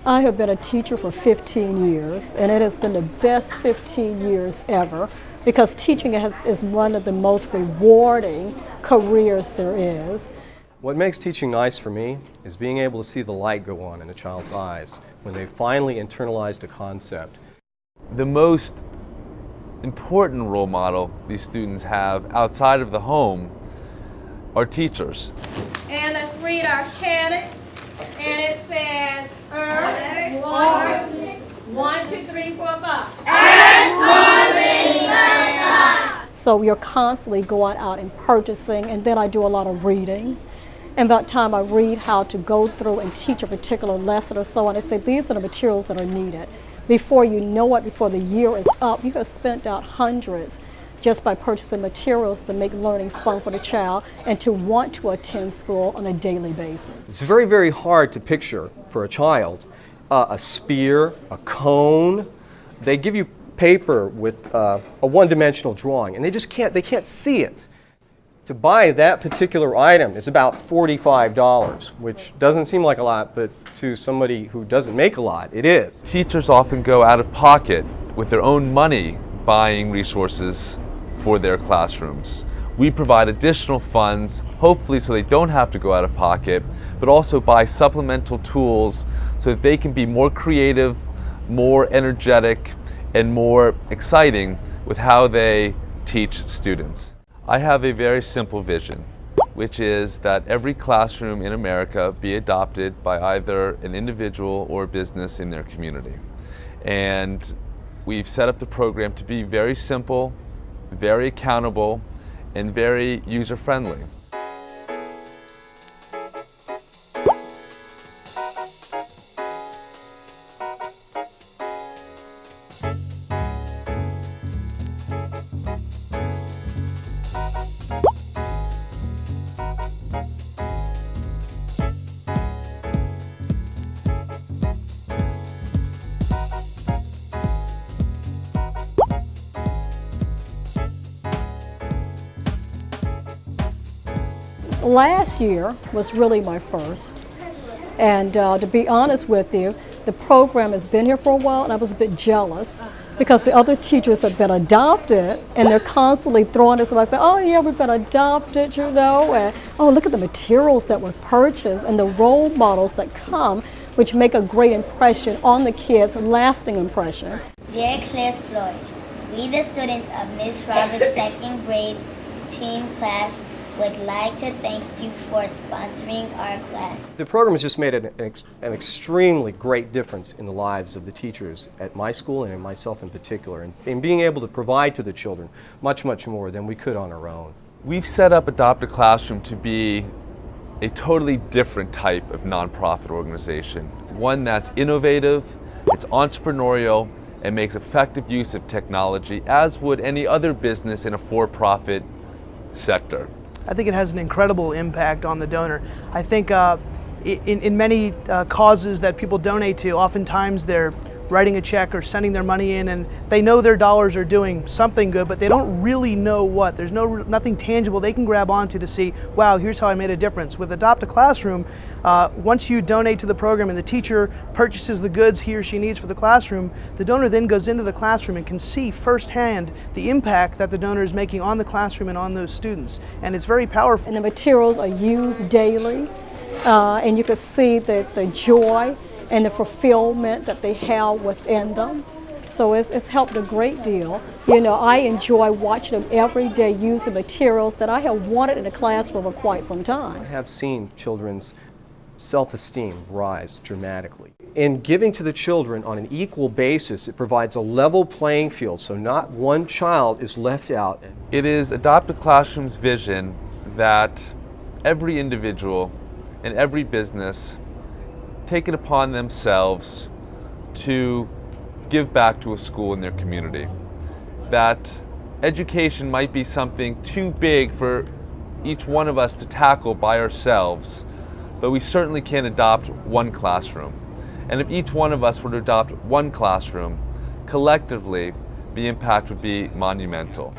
I have been a teacher for 15 years, and it has been the best 15 years ever because teaching is one of the most rewarding careers there is. What makes teaching nice for me is being able to see the light go on in a child's eyes when they finally internalized a concept. The most important role model these students have outside of the home are teachers. And let's read our canon. And it says, earth, water, 1, 2, 3, 4, 5. So you're constantly going out and purchasing, and then I do a lot of reading. And by the time I read how to go through and teach a particular lesson or so on, I say these are the materials that are needed. Before you know it, before the year is up, you have spent out hundreds just by purchasing materials to make learning fun for the child and to want to attend school on a daily basis. It's very, very hard to picture for a child a spear, a cone. They give you paper with a one-dimensional drawing, and they can't see it. To buy that particular item is about $45, which doesn't seem like a lot, but to somebody who doesn't make a lot, it is. Teachers often go out of pocket with their own money buying resources for their classrooms. We provide additional funds, hopefully so they don't have to go out of pocket, but also buy supplemental tools so that they can be more creative, more energetic, and more exciting with how they teach students. I have a very simple vision, which is that every classroom in America be adopted by either an individual or a business in their community. And we've set up the program to be very simple, very accountable, and very user-friendly. Last year was really my first, and to be honest with you, the program has been here for a while and I was a bit jealous because the other teachers have been adopted and they're constantly throwing us like, oh yeah, we've been adopted, you know, and oh, look at the materials that were purchased and the role models that come, which make a great impression on the kids, a lasting impression. Dear Cliff Floyd, we the students of Miss Roberts' second grade team class would like to thank you for sponsoring our class. The program has just made an extremely great difference in the lives of the teachers at my school and in myself in particular, and in being able to provide to the children much, much more than we could on our own. We've set up Adopt a Classroom to be a totally different type of nonprofit organization, one that's innovative, it's entrepreneurial, and makes effective use of technology, as would any other business in a for-profit sector. I think it has an incredible impact on the donor. I think in many causes that people donate to, oftentimes they're writing a check or sending their money in and they know their dollars are doing something good, but they don't really know what. There's nothing tangible they can grab onto to see, wow, here's how I made a difference. With Adopt a Classroom, once you donate to the program and the teacher purchases the goods he or she needs for the classroom, the donor then goes into the classroom and can see firsthand the impact that the donor is making on the classroom and on those students. And it's very powerful. And the materials are used daily, and you can see the joy and the fulfillment that they have within them. So it's helped a great deal. You know, I enjoy watching them every day use the materials that I have wanted in the classroom for quite some time. I have seen children's self-esteem rise dramatically. In giving to the children on an equal basis, it provides a level playing field so not one child is left out. It is Adopt a Classroom's vision that every individual and every business take it upon themselves to give back to a school in their community. That education might be something too big for each one of us to tackle by ourselves, but we certainly can adopt one classroom. And if each one of us were to adopt one classroom, collectively, the impact would be monumental.